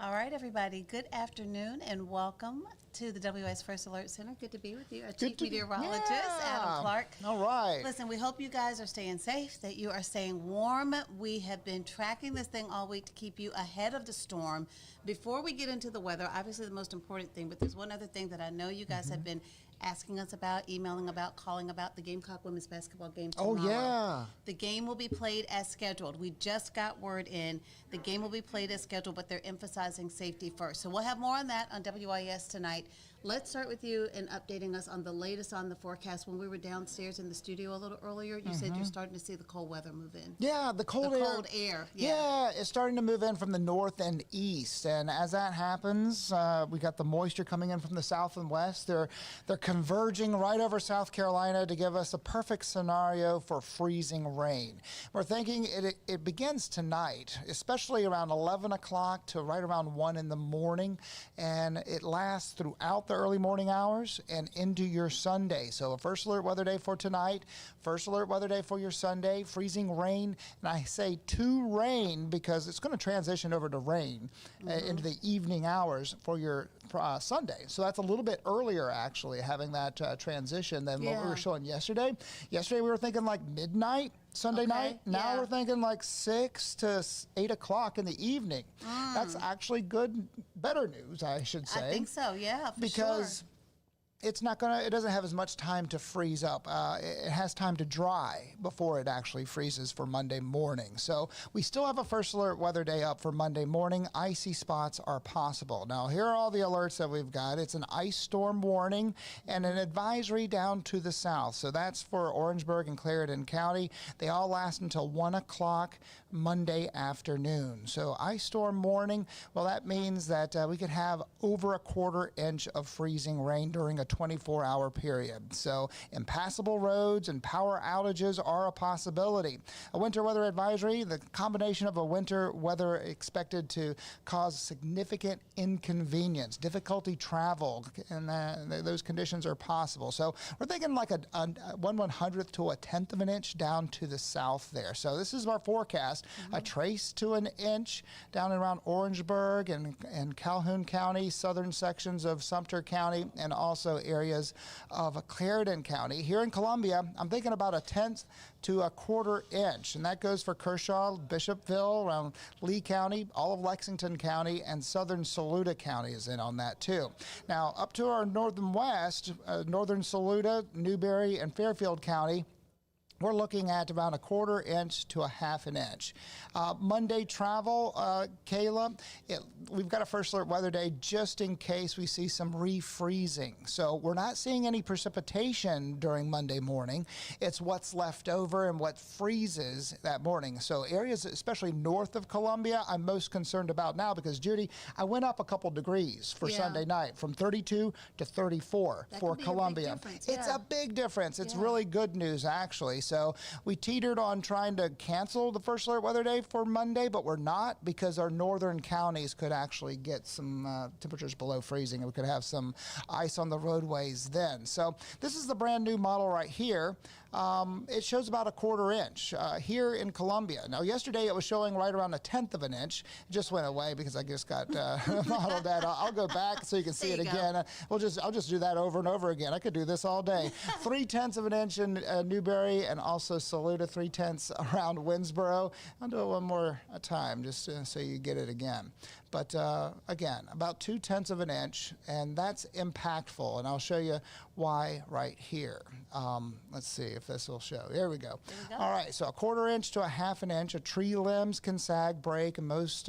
All right, everybody. Good afternoon and welcome to the WIS First Alert Center. Good to be with you. Our Chief Meteorologist, Adam Clark. All right. Listen, we hope you guys are staying safe, that you are staying warm. We have been tracking this thing all week to keep you ahead of the storm. Before we get into the weather, obviously the most important thing, but there's one other thing that I know you guys have been asking us about, emailing about, calling about, the Gamecock women's basketball game tomorrow. Oh, yeah. The game will be played as scheduled. We just got word in. The game will be played as scheduled, but they're emphasizing safety first. So we'll have more on that on WIS tonight. Let's start with you and updating us on the latest on the forecast. When we were downstairs in the studio a little earlier, you said you're starting to see the cold weather move in. Yeah, the cold air. Yeah, it's starting to move in from the north and east. And as that happens, we got the moisture coming in from the south and west. They're converging right over South Carolina to give us a perfect scenario for freezing rain. We're thinking it begins tonight, especially around 11 o'clock to right around 1 in the morning. And it lasts throughout the early morning hours and into your Sunday. So a first alert weather day for tonight, first alert weather day for your Sunday, freezing rain. And I say to rain because it's going to transition over to rain into the evening hours for your Sunday. So that's a little bit earlier, actually, having that transition than what we were showing yesterday. Yesterday we were thinking like midnight. Sunday night. Now we're thinking like 6 to 8 o'clock in the evening. That's actually better news, I should say. I think so, yeah, for because sure. It doesn't have as much time to freeze up. It has time to dry before it actually freezes for Monday morning. So we still have a first alert weather day up for Monday morning. Icy spots are possible. Now, here are all the alerts that we've got. It's an ice storm warning and an advisory down to the south. So that's for Orangeburg and Clarendon County. They all last until 1 o'clock Monday afternoon. So ice storm warning, well, that means that we could have over a quarter inch of freezing rain during a 24-hour period. So impassable roads and power outages are a possibility. A winter weather advisory, the combination of a winter weather expected to cause significant inconvenience, difficulty travel, and those conditions are possible. So we're thinking like a 1/100th to a 10th of an inch down to the south there. So this is our forecast, a trace to an inch down around Orangeburg and Calhoun County, southern sections of Sumter County, and also areas of Clarendon County. Here in Columbia, I'm thinking about a 10th to a quarter inch, and that goes for Kershaw, Bishopville, around Lee County, all of Lexington County, and southern Saluda County is in on that too. Now, up to our northern west, northern Saluda, Newberry, and Fairfield County, we're looking at around a quarter inch to a half an inch. Monday travel, Kayla, we've got a first alert weather day just in case we see some refreezing. So we're not seeing any precipitation during Monday morning. It's what's left over and what freezes that morning. So areas, especially north of Columbia, I'm most concerned about now because, Judy, I went up a couple degrees for Sunday night from 32 to 34 for Columbia. It's a big difference. It's really good news, actually. So we teetered on trying to cancel the first alert weather day for Monday, but we're not because our northern counties could actually get some temperatures below freezing, and we could have some ice on the roadways then. So this is the brand new model right here. It shows about a quarter inch here in Columbia. Now, yesterday it was showing right around a 10th of an inch. It just went away because I just got modeled that. I'll go back so you can see it again. I'll just do that over and over again. I could do this all day. 3/10 of an inch in Newberry and also Saluda, 3/10 around Winsboro. I'll do it one more time just so you get it again. But again, about 2/10 of an inch, and that's impactful. And I'll show you why right here. Let's see if this will show. There we go. All right, so a quarter inch to a half an inch. Tree limbs can sag, break, and most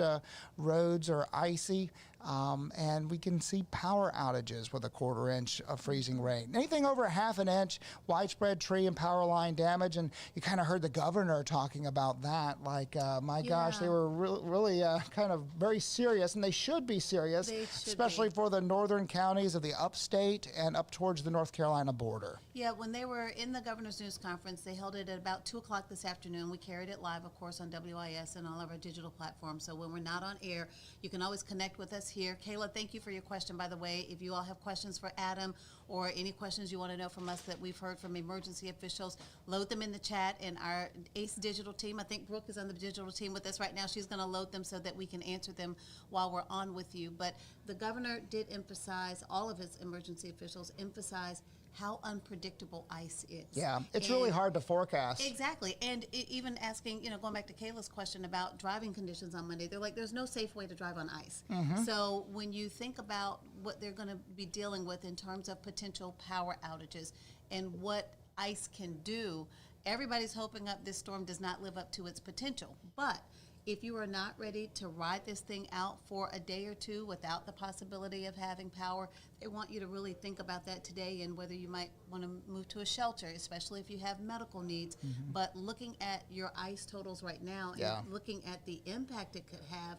roads are icy. And we can see power outages with a quarter inch of freezing rain. Anything over a half an inch, widespread tree and power line damage. And you kind of heard the governor talking about that. Like, my gosh, they were really kind of very serious, and they should be serious, especially for the northern counties of the upstate and up towards the North Carolina border. Yeah, when they were in the governor's news conference, they held it at about 2 o'clock this afternoon. We carried it live, of course, on WIS and all of our digital platforms. So when we're not on air, you can always connect with us here. Kayla, thank you for your question, by the way. If you all have questions for Adam or any questions you want to know from us that we've heard from emergency officials, load them in the chat, and our ACE digital team, I think Brooke is on the digital team with us right now. She's going to load them so that we can answer them while we're on with you. But the governor did emphasize, all of his emergency officials emphasize how unpredictable ice is. Yeah, it's really hard to forecast. Exactly. And even asking, going back to Kayla's question about driving conditions on Monday, they're like, there's no safe way to drive on ice. So when you think about what they're going to be dealing with in terms of potential power outages and what ice can do, everybody's hoping up this storm does not live up to its potential. But if you are not ready to ride this thing out for a day or two without the possibility of having power, they want you to really think about that today and whether you might want to move to a shelter, especially if you have medical needs. But looking at your ice totals right now and looking at the impact it could have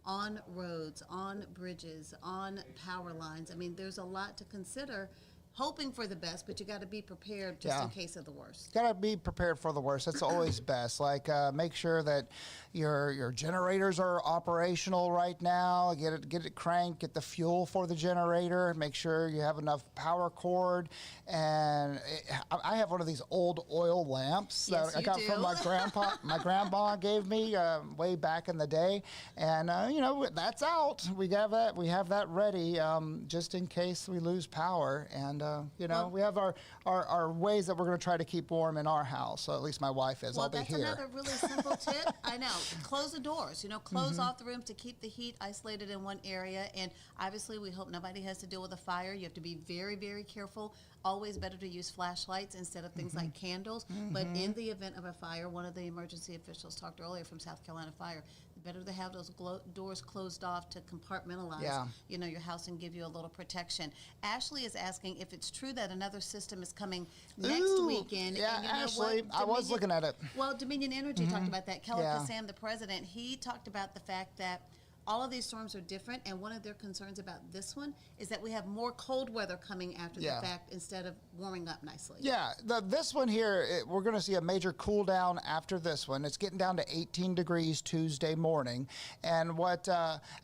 on roads, on bridges, on power lines, I mean, there's a lot to consider. Hoping for the best, but you got to be prepared just in case of the worst. Got to be prepared for the worst. That's always best. Like make sure that your generators are operational right now. Get it cranked. Get the fuel for the generator. Make sure you have enough power cord. And I have one of these old oil lamps that I got from my grandpa. My grandma gave me way back in the day, and that's out. We have that. We have that ready just in case we lose power. And we have our ways that we're going to try to keep warm in our house. So at least my wife is. I'll be here. Well, that's another really simple tip. I know. Close the doors. Close off the rooms to keep the heat isolated in one area. And obviously, we hope nobody has to deal with a fire. You have to be very, very careful. Always better to use flashlights instead of things like candles. But in the event of a fire, one of the emergency officials talked earlier from South Carolina Fire, better to have those doors closed off to compartmentalize your house and give you a little protection. Ashley is asking if it's true that another system is coming next weekend. Yeah, and Ashley, I was looking at it. Well, Dominion Energy talked about that. Keller Kassam, the president, he talked about the fact that all of these storms are different, and one of their concerns about this one is that we have more cold weather coming after the fact instead of warming up nicely. Yeah, this one here, we're going to see a major cool down after this one. It's getting down to 18 degrees Tuesday morning. And what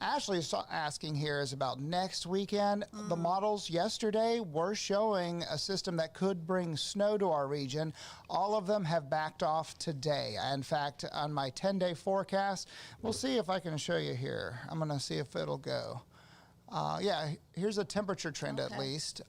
Ashley is asking here is about next weekend. The models yesterday were showing a system that could bring snow to our region. All of them have backed off today. In fact, on my 10-day forecast, we'll see if I can show you here. I'm going to see if it'll go. Here's a temperature trend at least.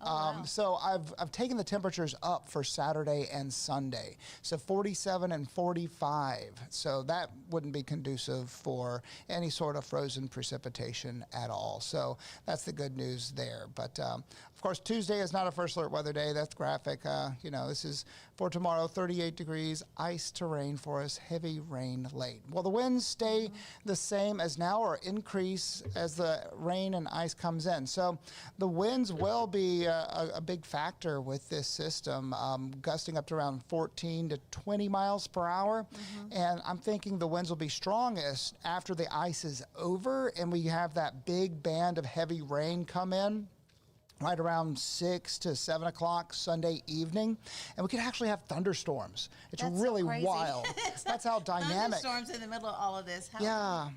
So I've taken the temperatures up for Saturday and Sunday. So 47 and 45. So that wouldn't be conducive for any sort of frozen precipitation at all. So that's the good news there. But of course, Tuesday is not a first alert weather day. That's graphic. This is for tomorrow, 38 degrees, ice to rain for us, heavy rain late. Well, the winds stay the same as now or increase as the rain and ice comes in. So the winds will be a big factor with this system, gusting up to around 14 to 20 miles per hour. And I'm thinking the winds will be strongest after the ice is over and we have that big band of heavy rain come in right around 6 to 7 o'clock Sunday evening. And we could actually have thunderstorms. It's really wild. That's how dynamic. Thunderstorms in the middle of all of this. Wow.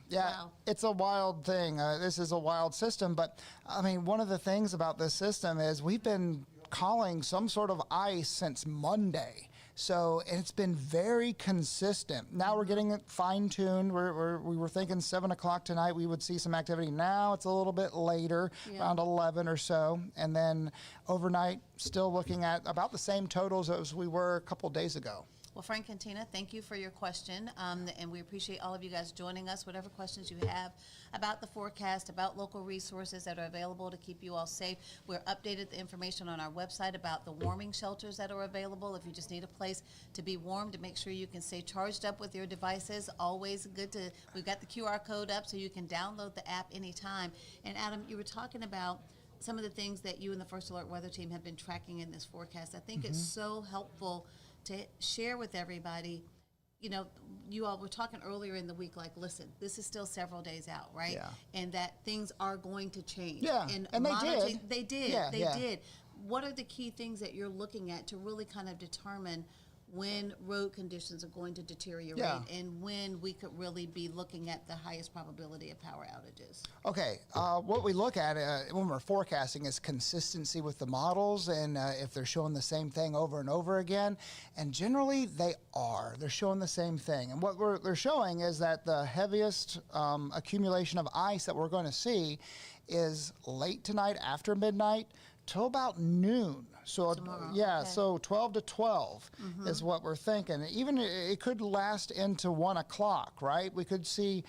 It's a wild thing. This is a wild system. But, I mean, one of the things about this system is we've been calling some sort of ice since Monday. So it's been very consistent. Now we're getting it fine-tuned. We were thinking 7 o'clock tonight we would see some activity. Now it's a little bit later, around 11 or so. And then overnight, still looking at about the same totals as we were a couple days ago. Well, Frank and Tina, thank you for your question, and we appreciate all of you guys joining us. Whatever questions you have about the forecast, about local resources that are available to keep you all safe, we're updated the information on our website about the warming shelters that are available. If you just need a place to be warm, to make sure you can stay charged up with your devices, always good to, we've got the QR code up so you can download the app anytime. And Adam, you were talking about some of the things that you and the First Alert Weather Team have been tracking in this forecast. I think it's so helpful to share with everybody. You all were talking earlier in the week, like, listen, this is still several days out, right? Yeah. And that things are going to change. Yeah, and they did. They did. What are the key things that you're looking at to really kind of determine when road conditions are going to deteriorate Yeah. and when we could really be looking at the highest probability of power outages. Okay, what we look at when we're forecasting is consistency with the models and if they're showing the same thing over and over again. And generally, they are. They're showing the same thing. And what they're showing is that the heaviest accumulation of ice that we're going to see is late tonight after midnight till about noon. So Tomorrow, okay. so 12 to 12 is what we're thinking. Even it could last into 1 o'clock, right? We could see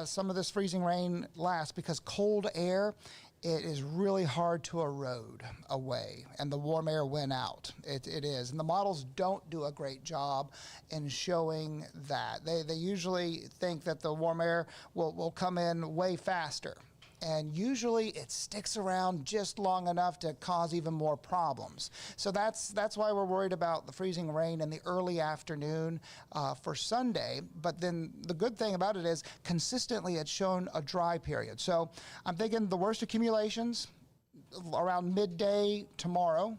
some of this freezing rain last because cold air, it is really hard to erode away, and the warm air went out. It is, and the models don't do a great job in showing that. They usually think that the warm air will come in way faster. And usually it sticks around just long enough to cause even more problems. So that's why we're worried about the freezing rain in the early afternoon for Sunday. But then the good thing about it is consistently it's shown a dry period. So I'm thinking the worst accumulations around midday tomorrow.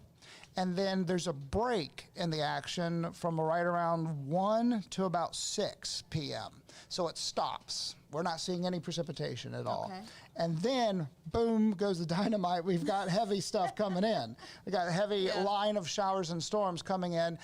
And then there's a break in the action from right around 1 to about 6 p.m. So it stops. We're not seeing any precipitation at all. Okay. And then, boom, goes the dynamite. We've got heavy stuff coming in. We've got a heavy line of showers and storms coming in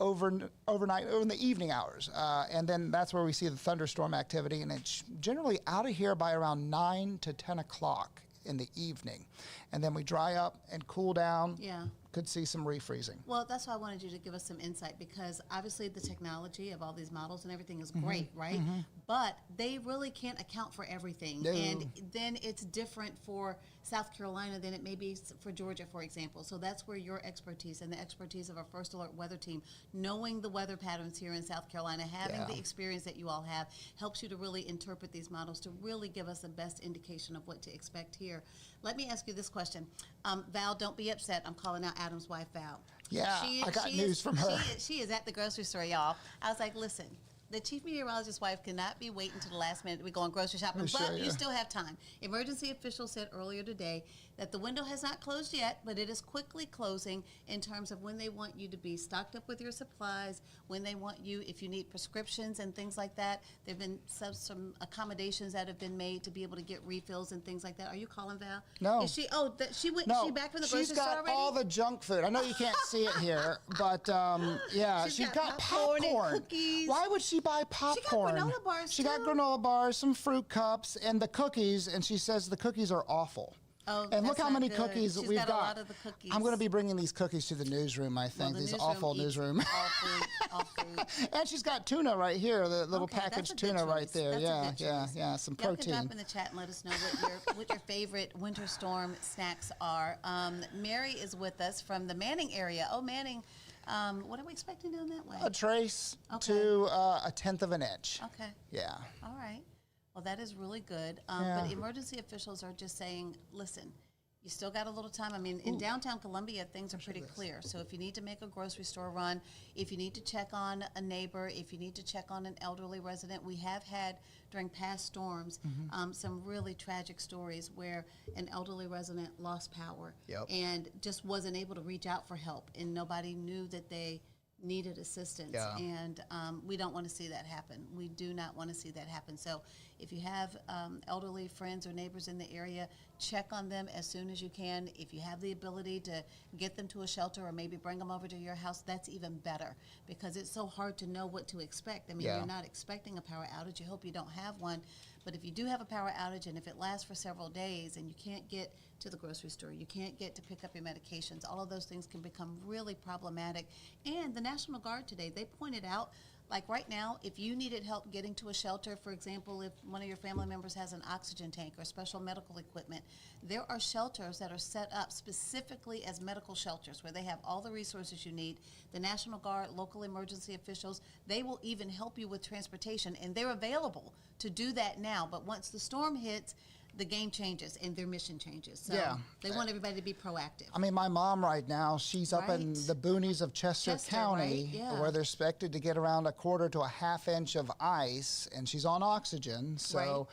overnight, in the evening hours. And then that's where we see the thunderstorm activity. And it's generally out of here by around 9 to 10 o'clock in the evening. And then we dry up and cool down. Yeah. Could see some refreezing. Well, that's why I wanted you to give us some insight, because obviously the technology of all these models and everything is great, right? But they really can't account for everything. No. And then it's different for South Carolina than it may be for Georgia, for example. So that's where your expertise and the expertise of our First Alert weather team, knowing the weather patterns here in South Carolina, having the experience that you all have, helps you to really interpret these models to really give us the best indication of what to expect here. Let me ask you this question. Val, don't be upset. I'm calling out Adam's wife, Val. Yeah, I got news from her. She is at the grocery store, y'all. I was like, listen, the chief meteorologist's wife cannot be waiting to the last minute to be going grocery shopping, but you still have time. Emergency officials said earlier today that the window has not closed yet, but it is quickly closing in terms of when they want you to be stocked up with your supplies, when they want you, if you need prescriptions and things like that. There have been some accommodations that have been made to be able to get refills and things like that. Are you calling Val? No. Is she? Oh, she went. No, She back from the grocery she's store got already? all the junk food. I know you can't see it here, but yeah, she's got popcorn popcorn. and cookies. Why would she buy popcorn? granola bars, She got too. granola bars, some fruit cups, and the cookies, and she says the cookies are awful. Oh, And look that's how not many good. cookies She's we've got. got. A lot of the cookies. I'm going to be bringing these cookies to the newsroom, I Well, think. the This newsroom awful eats newsroom. all food. And she's got tuna right here, the little Okay, that's a packaged good tuna right choice. there. That's a Yeah, good yeah, choice. yeah, some Y'all can protein. drop in the chat and let us know what your favorite winter storm snacks are. Mary is with us from the Manning area. Oh, Manning, what are we expecting down that way? A trace Okay. to a tenth of an inch. Okay, Yeah. all right. Well, that is really good. Yeah. But emergency officials are just saying, listen, you still got a little time. I mean, in downtown Columbia, things are pretty clear. So if you need to make a grocery store run, if you need to check on a neighbor, if you need to check on an elderly resident, we have had during past storms some really tragic stories where an elderly resident lost power Yep. and just wasn't able to reach out for help, and nobody knew that they needed assistance. Yeah. And we don't want to see that happen. We do not want to see that happen. So if you have elderly friends or neighbors in the area, check on them as soon as you can. If you have the ability to get them to a shelter or maybe bring them over to your house, that's even better, because it's so hard to know what to expect. I mean, Yeah. you're not expecting a power outage. You hope you don't have one. But if you do have a power outage and if it lasts for several days and you can't get to the grocery store, you can't get to pick up your medications, all of those things can become really problematic. And the National Guard today, they pointed out, like right now, if you needed help getting to a shelter, for example, if one of your family members has an oxygen tank or special medical equipment, there are shelters that are set up specifically as medical shelters where they have all the resources you need. The National Guard, local emergency officials, they will even help you with transportation, and they're available to do that now. But once the storm hits, the game changes and their mission changes. So Yeah. they want everybody to be proactive. I mean, my mom right now, she's up in Right. the boonies of Chester County, right? Yeah. where they're expected to get around a quarter to a half inch of ice, and she's on oxygen. So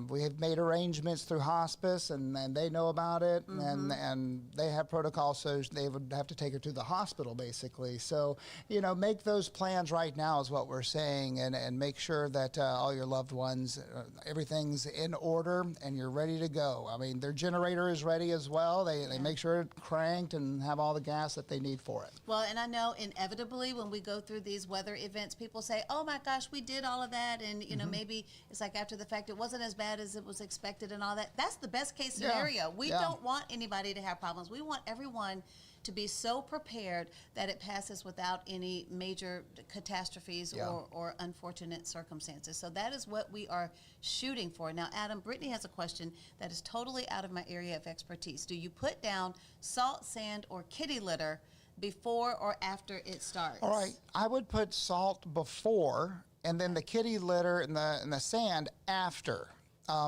we have made arrangements through hospice, and they know about it, and they have protocols, so they would have to take her to the hospital, basically. So, make those plans right now is what we're saying, and make sure that all your loved ones, everything's in order, and you're ready to go. I mean, their generator is ready as well. They make sure it's cranked and have all the gas that they need for it. Well, and I know inevitably when we go through these weather events, people say, oh my gosh, we did all of that. And, maybe it's like after the fact, it wasn't as bad as it was expected and all that. That's the best case scenario. We don't want anybody to have problems. We want everyone to be so prepared that it passes without any major catastrophes or unfortunate circumstances. So that is what we are shooting for. Now, Adam, Brittany has a question that is totally out of my area of expertise. Do you put down salt, sand, or kitty litter before or after it starts? All right, I would put salt before, and then the kitty litter and the sand after.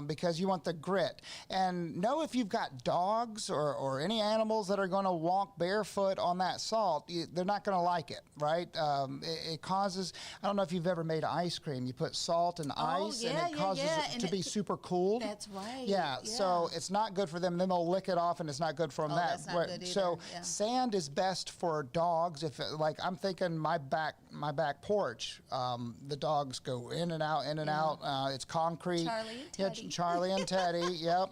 Because you want the grit. And know if you've got dogs or any animals that are going to walk barefoot on that salt, they're not going to like it, right? It causes, I don't know if you've ever made ice cream. You put salt and ice, and it causes it to be super cooled. That's right. Yeah, so it's not good for them. Then they'll lick it off, and it's not good for them. That's not good either. So sand is best for dogs. If like I'm thinking my back porch, the dogs go in and out, in and out. It's concrete. Charlie and Teddy. Charlie and Teddy, yep.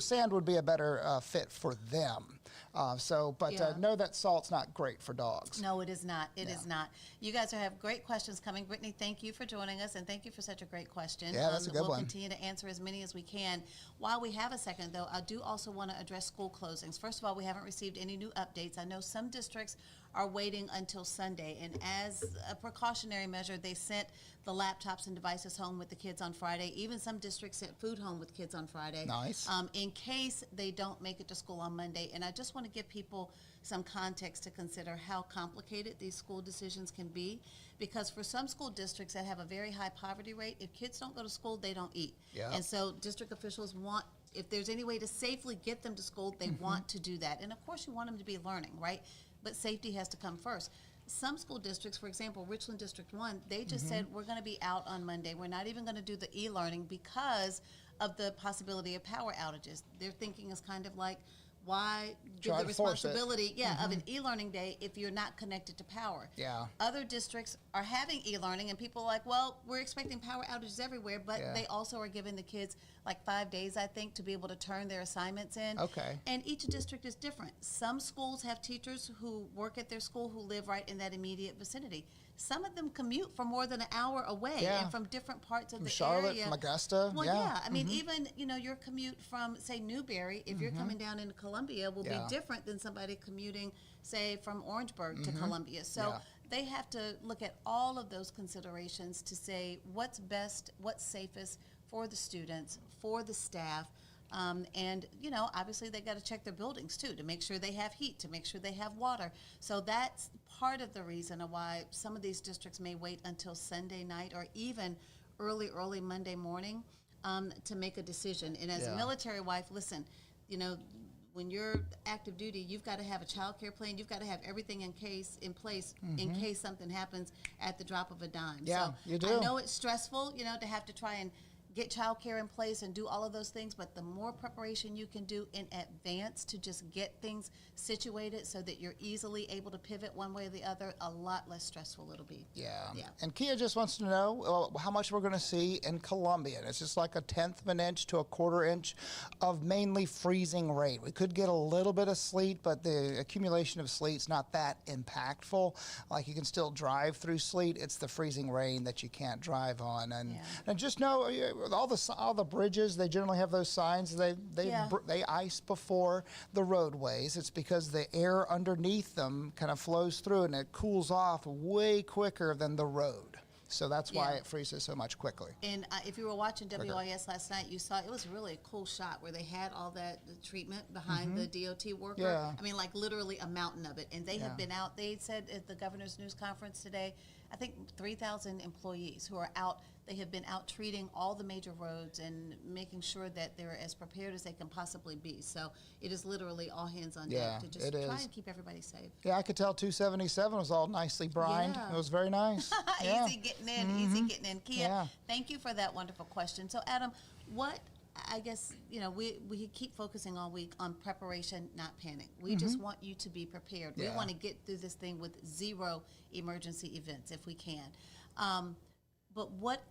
Sand would be a better fit for them. Know that salt's not great for dogs. No, it is not. It is not. You guys have great questions coming. Brittany, thank you for joining us, and thank you for such a great question. Yeah, that's a good one. We'll continue to answer as many as we can. While we have a second, though, I do also want to address school closings. First of all, we haven't received any new updates. I know some districts are waiting until Sunday, and as a precautionary measure, they sent the laptops and devices home with the kids on Friday. Even some districts sent food home with kids on Friday. Nice. In case they don't make it to school on Monday. And I just want to give people some context to consider how complicated these school decisions can be. Because for some school districts that have a very high poverty rate, if kids don't go to school, they don't eat. Yeah. And so district officials want, if there's any way to safely get them to school, they want to do that. And of course you want them to be learning, right? But safety has to come first. Some school districts, for example, Richland District 1, they just said, we're going to be out on Monday. We're not even going to do the e-learning because of the possibility of power outages. Their thinking is kind of like, why give Try the to force it. responsibility of an e-learning day if you're not connected to power? Yeah. Other districts are having e-learning, and people are like, well, we're expecting power outages everywhere, but they also are giving the kids like 5 days, I think, to be able to turn their assignments in. Okay. And each district is different. Some schools have teachers who work at their school who live right in that immediate vicinity. Some of them commute for more than an hour away and from different parts of the Charlotte, area. from Augusta. Well, yeah. I mean, even, your commute from, say, Newberry, if you're coming down into Columbia, will be different than somebody commuting, say, from Orangeburg to Columbia. So they have to look at all of those considerations to say what's best, what's safest for the students, for the staff. And, obviously they got to check their buildings too to make sure they have heat, to make sure they have water. So that's part of the reason why some of these districts may wait until Sunday night or even early Monday morning to make a decision. And as a military wife, listen, when you're active duty, you've got to have a child care plan. You've got to have everything in place in case something happens at the drop of a dime. Yeah, so you do. I know it's stressful, to have to try and get child care in place and do all of those things, but the more preparation you can do in advance to just get things situated so that you're easily able to pivot one way or the other, a lot less stressful it'll be. Yeah. And Kia just wants to know how much we're going to see in Columbia. And it's just like 1/10 of an inch to 1/4 inch of mainly freezing rain. We could get a little bit of sleet, but the accumulation of sleet's not that impactful. Like you can still drive through sleet. It's the freezing rain that you can't drive on. And just know all the bridges, they generally have those signs. They ice before the roadways. It's because the air underneath them kind of flows through and it cools off way quicker than the road. So that's why it freezes so much quickly. And if you were watching WIS last night, you saw it was really a cool shot where they had all that treatment behind the DOT worker. Yeah. I mean, like literally a mountain of it. And they have been out, they said at the governor's news conference today, I think 3,000 employees who are out They have been out treating all the major roads and making sure that they're as prepared as they can possibly be. So it is literally all hands on Yeah, deck to just it try is. and keep everybody safe. Yeah, I could tell 277 was all nicely brined. Yeah. It was very nice. Yeah. Easy getting in, easy getting in. Kia, Yeah. thank you for that wonderful question. So, Adam, what, I guess, we keep focusing all week on preparation, not panic. We just want you to be prepared. We Yeah. want to get through this thing with zero emergency events if we can. But what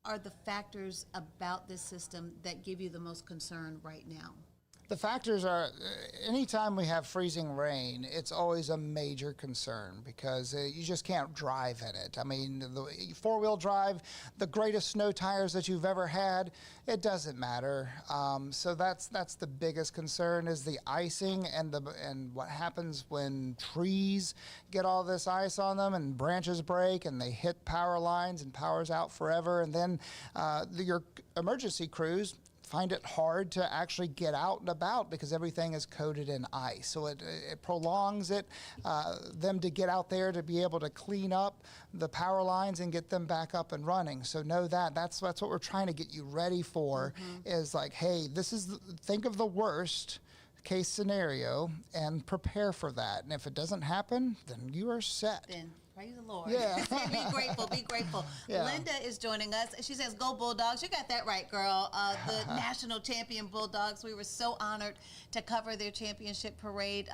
are the factors about this system that give you the most concern right now? The factors are, anytime we have freezing rain, it's always a major concern because you just can't drive in it. I mean, the four-wheel drive, the greatest snow tires that you've ever had, it doesn't matter. So that's the biggest concern is the icing and what happens when trees get all this ice on them and branches break and they hit power lines and power's out forever. And then your emergency crews find it hard to actually get out and about because everything is coated in ice. So it prolongs them to get out there to be able to clean up the power lines and get them back up and running. So know that's what we're trying to get you ready for is like, hey, think of the worst case scenario and prepare for that. And if it doesn't happen, then you are set. Then praise the Lord. Yeah. Be grateful. Be grateful. Yeah. Linda is joining us. She says, "Go Bulldogs!" You got that right, girl. The national champion Bulldogs. We were so honored to cover their championship parade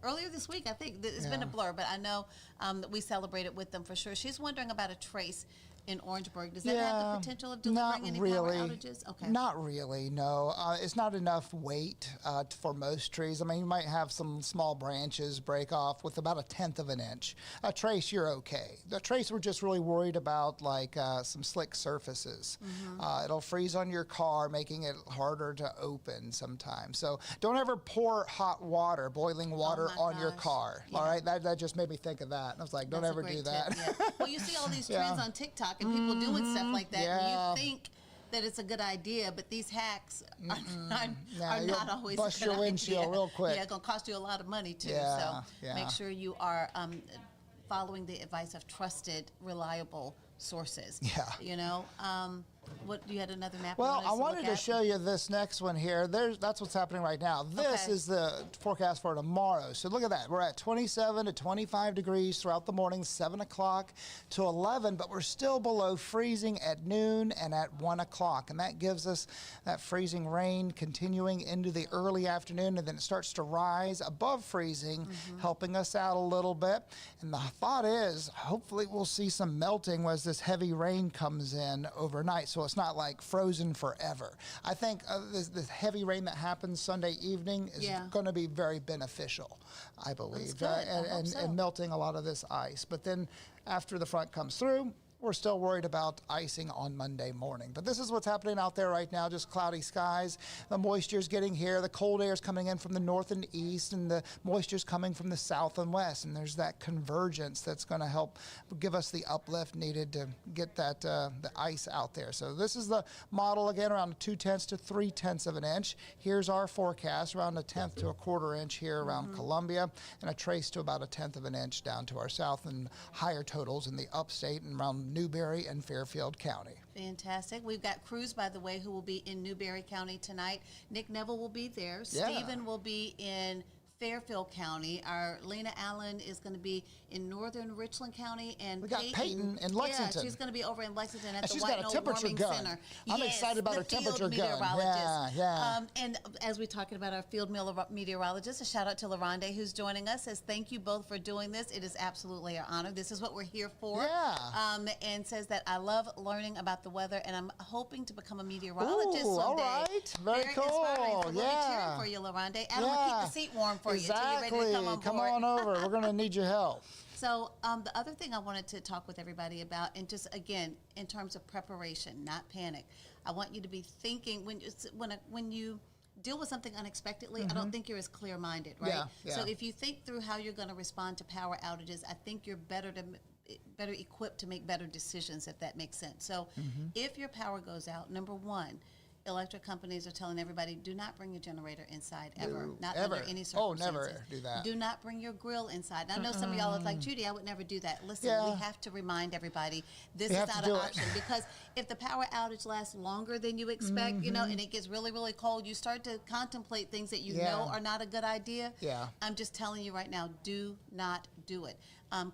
earlier this week. I think it's been a blur, but I know that we celebrated with them for sure. She's wondering about a trace in Orangeburg. Does that have the potential of delivering any power outages? Okay. Not really, no. It's not enough weight for most trees. I mean, you might have some small branches break off with about 1/10 of an inch. A trace, you're okay. The trace, we're just really worried about like some slick surfaces. It'll freeze on your car, making it harder to open sometimes. So don't ever pour hot water, boiling water on your car. Yeah. All right, that just made me think of that. I was like, don't That's a ever do great that. tip, yeah. Well, you see all these trends on TikTok and people doing stuff like that, Yeah. and you think that it's a good idea, but these hacks are Yeah, not you'll always bust a good your windshield idea. real quick. Yeah, it's going to cost you a lot of money, too. Yeah, So yeah. make sure you are following the advice of trusted, reliable sources. Yeah. You know, what, you had another map? Well, you I us wanted look to at? show you this next one here. That's what's happening right now. This Okay. is the forecast for tomorrow. So look at that. We're at 27 to 25 degrees throughout the morning, 7 o'clock to 11, but we're still below freezing at noon and at 1 o'clock. And that gives us that freezing rain continuing into the early afternoon, and then it starts to rise above freezing, helping us out a little bit. And the thought is, hopefully we'll see some melting as this heavy rain comes in overnight, so it's not like frozen forever. I think this heavy rain that happens Sunday evening is going to be very beneficial, I believe, good. I hope so. and melting a lot of this ice. But then after the front comes through, we're still worried about icing on Monday morning. But this is what's happening out there right now, just cloudy skies. The moisture's getting here. The cold air is coming in from the north and east, and the moisture's coming from the south and west. And there's that convergence that's going to help give us the uplift needed to get that the ice out there. So this is the model, again, around 2/10 to 3/10 of an inch. Here's our forecast, around 1/10 to 1/4 inch here around Columbia, and a trace to about 1/10 of an inch down to our south, and higher totals in the upstate and around Newberry and Fairfield County. Fantastic. We've got Cruz, by the way, who will be in Newberry County tonight. Nick Neville will be there. Yeah. Stephen will be in Fairfield County. Our Lena Allen is going to be in northern Richland County, and We got Peyton in Lexington. Yeah, she's going to be over in Lexington at And the she's White got a Knoll temperature Warming gun. Center. I'm Yes, excited about the her temperature field gun. meteorologist. Yeah. And as we're talking about our field meteorologist, a shout out to LaRonde, who's joining us. Says thank you both for doing this. It is absolutely our honor. This is what we're here for. Yeah. And says that I love learning about the weather, and I'm hoping to become a meteorologist Ooh, someday. all right. Very cool. Inspiring. So we'll be Yeah. cheering for you, LaRonde. Adam will keep the seat warm for you until you're ready to Exactly. come on board. Come on over. We're going to need your help. So the other thing I wanted to talk with everybody about, and just again in terms of preparation, not panic. I want you to be thinking when you deal with something unexpectedly. I don't think you're as clear-minded, right? Yeah, So yeah. if you think through how you're going to respond to power outages, I think you're better equipped to make better decisions, if that makes sense. So if your power goes out, number one, electric companies are telling everybody, do not bring your generator inside ever. No, Not ever. under any Oh, circumstances. never do that. Do not bring your grill inside. And I know some of y'all are like, Judy, I would never do that. Listen, Yeah. we have to remind everybody this We is have to not do an it. option because if the power outage lasts longer than you expect, you know, and it gets really, really cold, you start to contemplate things that you Yeah. know are not a good idea. Yeah. I'm just telling you right now, do not do it.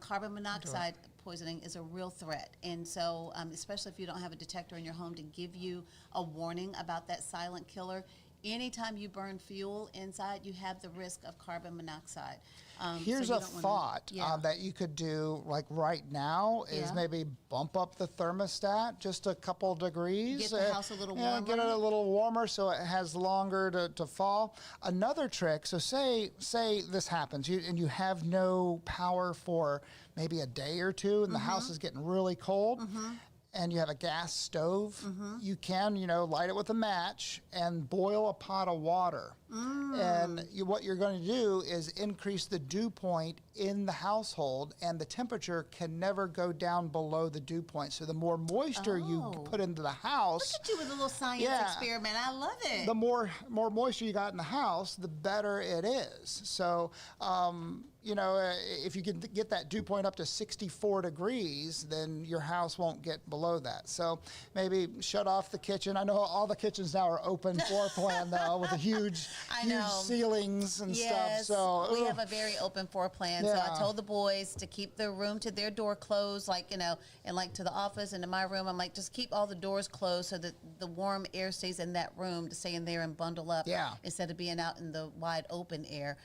Carbon monoxide poisoning is a real threat. And so, especially if you don't have a detector in your home to give you a warning about that silent killer, anytime you burn fuel inside, you have the risk of carbon monoxide. Here's so a you don't wanna- thought yeah. that you could do, like right now, is Yeah. maybe bump up the thermostat just a couple degrees. Get the house a little Yeah, get it warmer. a little warmer so it has longer to fall. Another trick, so say this happens, and you have no power for maybe a day or two, and the house is getting really cold. And you have a gas stove, you can, light it with a match and boil a pot of water. And what you're going to do is increase the dew point in the household, and the temperature can never go down below the dew point. So the more moisture you Oh. put into the house, Look at you with a little science Yeah. experiment. I love it. the more moisture you got in the house, the better it is. So, if you can get that dew point up to 64 degrees, then your house won't get below that. So maybe shut off the kitchen. I know all the kitchens now are open floor plan though, with the huge I know. ceilings and Yes, stuff. So we have a very open floor plan. So Yeah. I told the boys to keep the room to their door closed, and like to the office and to my room. I'm like, just keep all the doors closed so that the warm air stays in that room to stay in there and bundle up Yeah. instead of being out in the wide open air.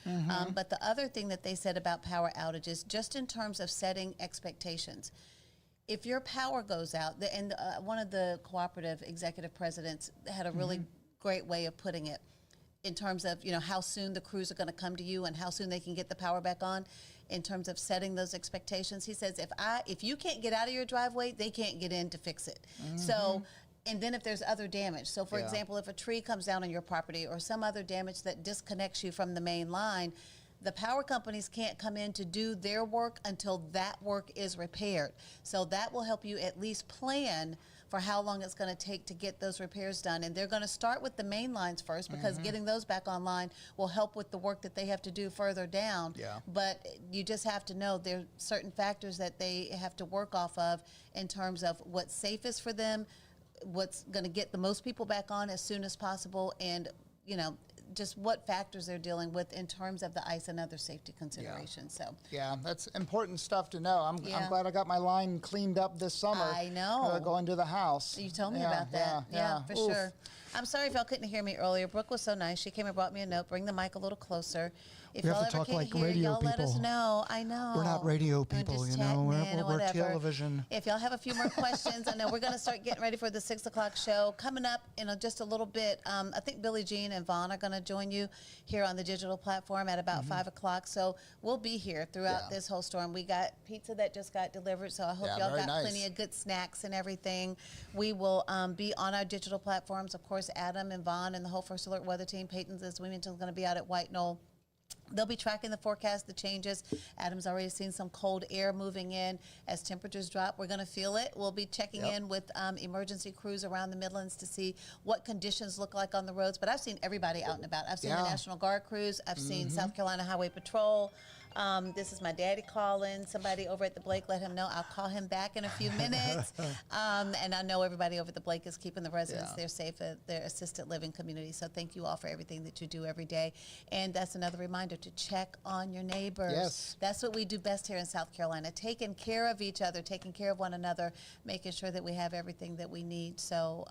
But the other thing that they said about power outages, just in terms of setting expectations, if your power goes out, and one of the cooperative executive presidents had a really great way of putting it in terms of, how soon the crews are going to come to you and how soon they can get the power back on in terms of setting those expectations. He says, if you can't get out of your driveway, they can't get in to fix it. So, and then if there's other damage. So for Yeah. example, if a tree comes down on your property or some other damage that disconnects you from the main line, the power companies can't come in to do their work until that work is repaired. So that will help you at least plan for how long it's going to take to get those repairs done. And they're going to start with the main lines first because getting those back online will help with the work that they have to do further down. Yeah. But you just have to know there are certain factors that they have to work off of in terms of what's safest for them, what's going to get the most people back on as soon as possible, and, just what factors they're dealing with in terms of the ice and other safety considerations. So Yeah, that's important stuff to know. I'm Yeah. glad I got my line cleaned up this summer. I know. Going to the house. you told me Yeah, about that. Yeah, for Oof. sure. I'm sorry if y'all couldn't hear me earlier. Brooke was so nice. She came and brought me a note. Bring the mic a little closer. If We have y'all to ever talk can't like hear, radio y'all let us people. know. I know. We're not radio We're people, just you know. chatting We're- in or we're whatever. television. If y'all have a few more questions, I know we're going to start getting ready for the 6 o'clock show. Coming up in just a little bit, I think Billie Jean and Vaughn are going to join you here on the digital platform at about 5 o'clock. So we'll be here throughout Yeah. this whole storm. We got pizza that just got delivered, so I hope Yeah, y'all very got nice. plenty of good snacks and everything. We will be on our digital platforms. Of course, Adam and Vaughn and the whole First Alert Weather team. Peyton's, as we mentioned, is going to be out at White Knoll. They'll be tracking the forecast, the changes. Adam's already seen some cold air moving in. As temperatures drop, we're going to feel it. We'll be checking Yep. in with emergency crews around the Midlands to see what conditions look like on the roads. But I've seen everybody out and about. I've seen the Yeah. National Guard crews. I've seen South Carolina Highway Patrol. This is my daddy calling. Somebody over at the Blake, let him know. I'll call him back in a few minutes. And I know everybody over at the Blake is keeping the residents Yeah. there safe at their assisted living community. So thank you all for everything that you do every day. And that's another reminder to check on your neighbors. Yes. That's what we do best here in South Carolina, taking care of each other, taking care of one another, making sure that we have everything that we need. So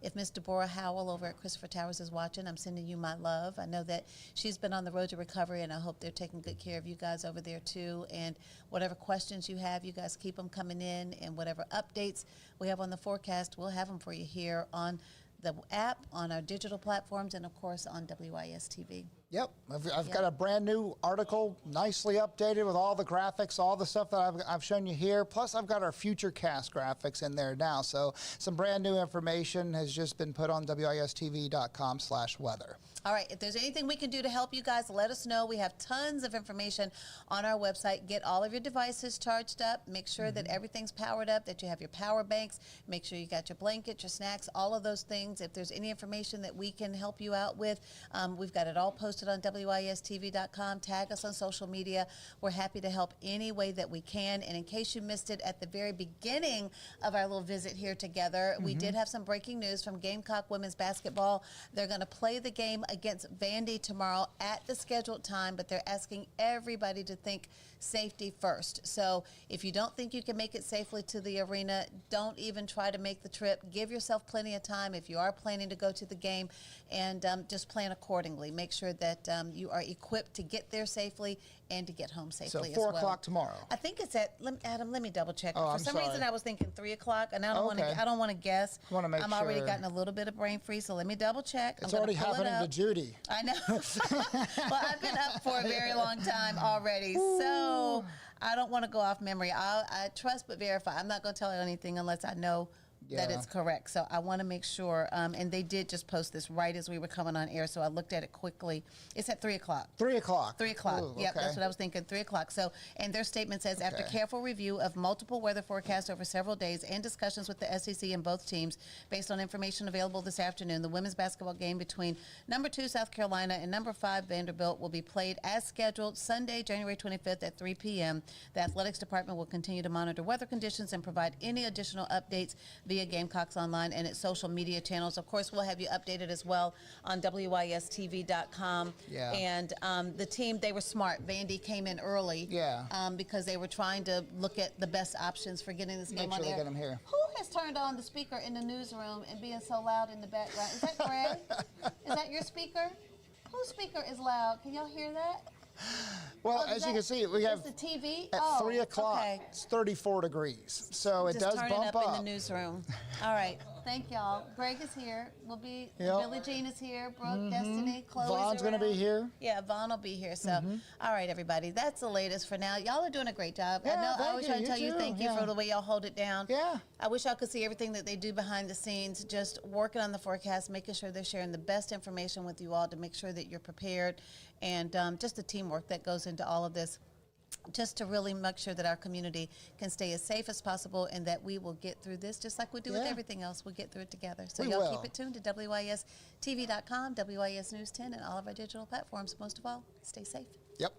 if Miss Deborah Howell over at Christopher Towers is watching, I'm sending you my love. I know that she's been on the road to recovery, and I hope they're taking good care of you guys over there too. And whatever questions you have, you guys keep them coming in, and whatever updates we have on the forecast, we'll have them for you here on the app, on our digital platforms, and of course on WIS TV. Yep, I've got a brand new article, nicely updated with all the graphics, all the stuff that I've shown you here. Plus, I've got our FutureCast graphics in there now. So some brand new information has just been put on wistv.com/weather. All right, if there's anything we can do to help you guys, let us know. We have tons of information on our website. Get all of your devices charged up. Make sure that everything's powered up, that you have your power banks. Make sure you got your blanket, your snacks, all of those things. If there's any information that we can help you out with, we've got it all posted on wistv.com. Tag us on social media. We're happy to help any way that we can. And in case you missed it at the very beginning of our little visit here together, we did have some breaking news from Gamecock women's basketball. They're going to play the game against Vandy tomorrow at the scheduled time, but they're asking everybody to think safety first. So if you don't think you can make it safely to the arena, don't even try to make the trip. Give yourself plenty of time if you are planning to go to the game, and just plan accordingly. Make sure that you are equipped to get there safely and to get home safely as So well. 4 o'clock tomorrow. I think it's at, Adam, let me double check. Oh, For I'm some sorry. reason I was thinking 3 o'clock, and I don't want Okay. to. I don't want to guess. I wanna make I'm already sure. gotten a little bit of brain freeze, so let me double check. It's I'm gonna already pull it happening to up. Judy. I know. Well, I've been up for a very long time already, so I don't want to go off memory. I trust but verify. I'm not going to tell you anything unless I know that Yeah. it's correct. So I want to make sure. And they did just post this right as we were coming on air, so I looked at it quickly. It's at 3 o'clock. 3 o'clock. 3 o'clock. Ooh, Yep, okay. that's what I was thinking. 3 o'clock. So, and their statement says, after Okay. careful review of multiple weather forecasts over several days and discussions with the SEC and both teams, based on information available this afternoon, the women's basketball game between number 2 South Carolina and number 5 Vanderbilt will be played as scheduled Sunday, January 25th at 3 p.m. The athletics department will continue to monitor weather conditions and provide any additional updates via Gamecocks Online and its social media channels. Of course, we'll have you updated as well on wistv.com. Yeah. And the team, they were smart. Vandy came in early. Yeah. Because they were trying to look at the best options for getting this game Make on sure they air. get 'em here. Who has turned on the speaker in the newsroom and being so loud in the background? Is that Greg? Is that your speaker? Whose speaker is loud? Can y'all hear that? Well, Oh, is as you that- can see, we have is the TV? at Oh, 3 o'clock, okay. it's 34 degrees. So it Just does turn bump it up in the newsroom. All right. Thank y'all. Greg is here. We'll be. Yep. Billie Jean is here. Brooke, Destiny, Chloe's Vaughn's going to be around. here. Yeah, Vaughn will be here. So, all right, everybody. That's the latest for now. Y'all are doing a great job. Yeah, I know. I thank always you. try to You tell you too. thank you Yeah. for the way y'all hold it down. Yeah. I wish y'all could see everything that they do behind the scenes, just working on the forecast, making sure they're sharing the best information with you all to make sure that you're prepared, and just the teamwork that goes into all of this, just to really make sure that our community can stay as safe as possible, and that we will get through this just like we do with Yeah. everything else. We'll get through it together. So We y'all will. keep it tuned to wistv.com, WIS News 10, and all of our digital platforms. Most of all, stay safe. Yep.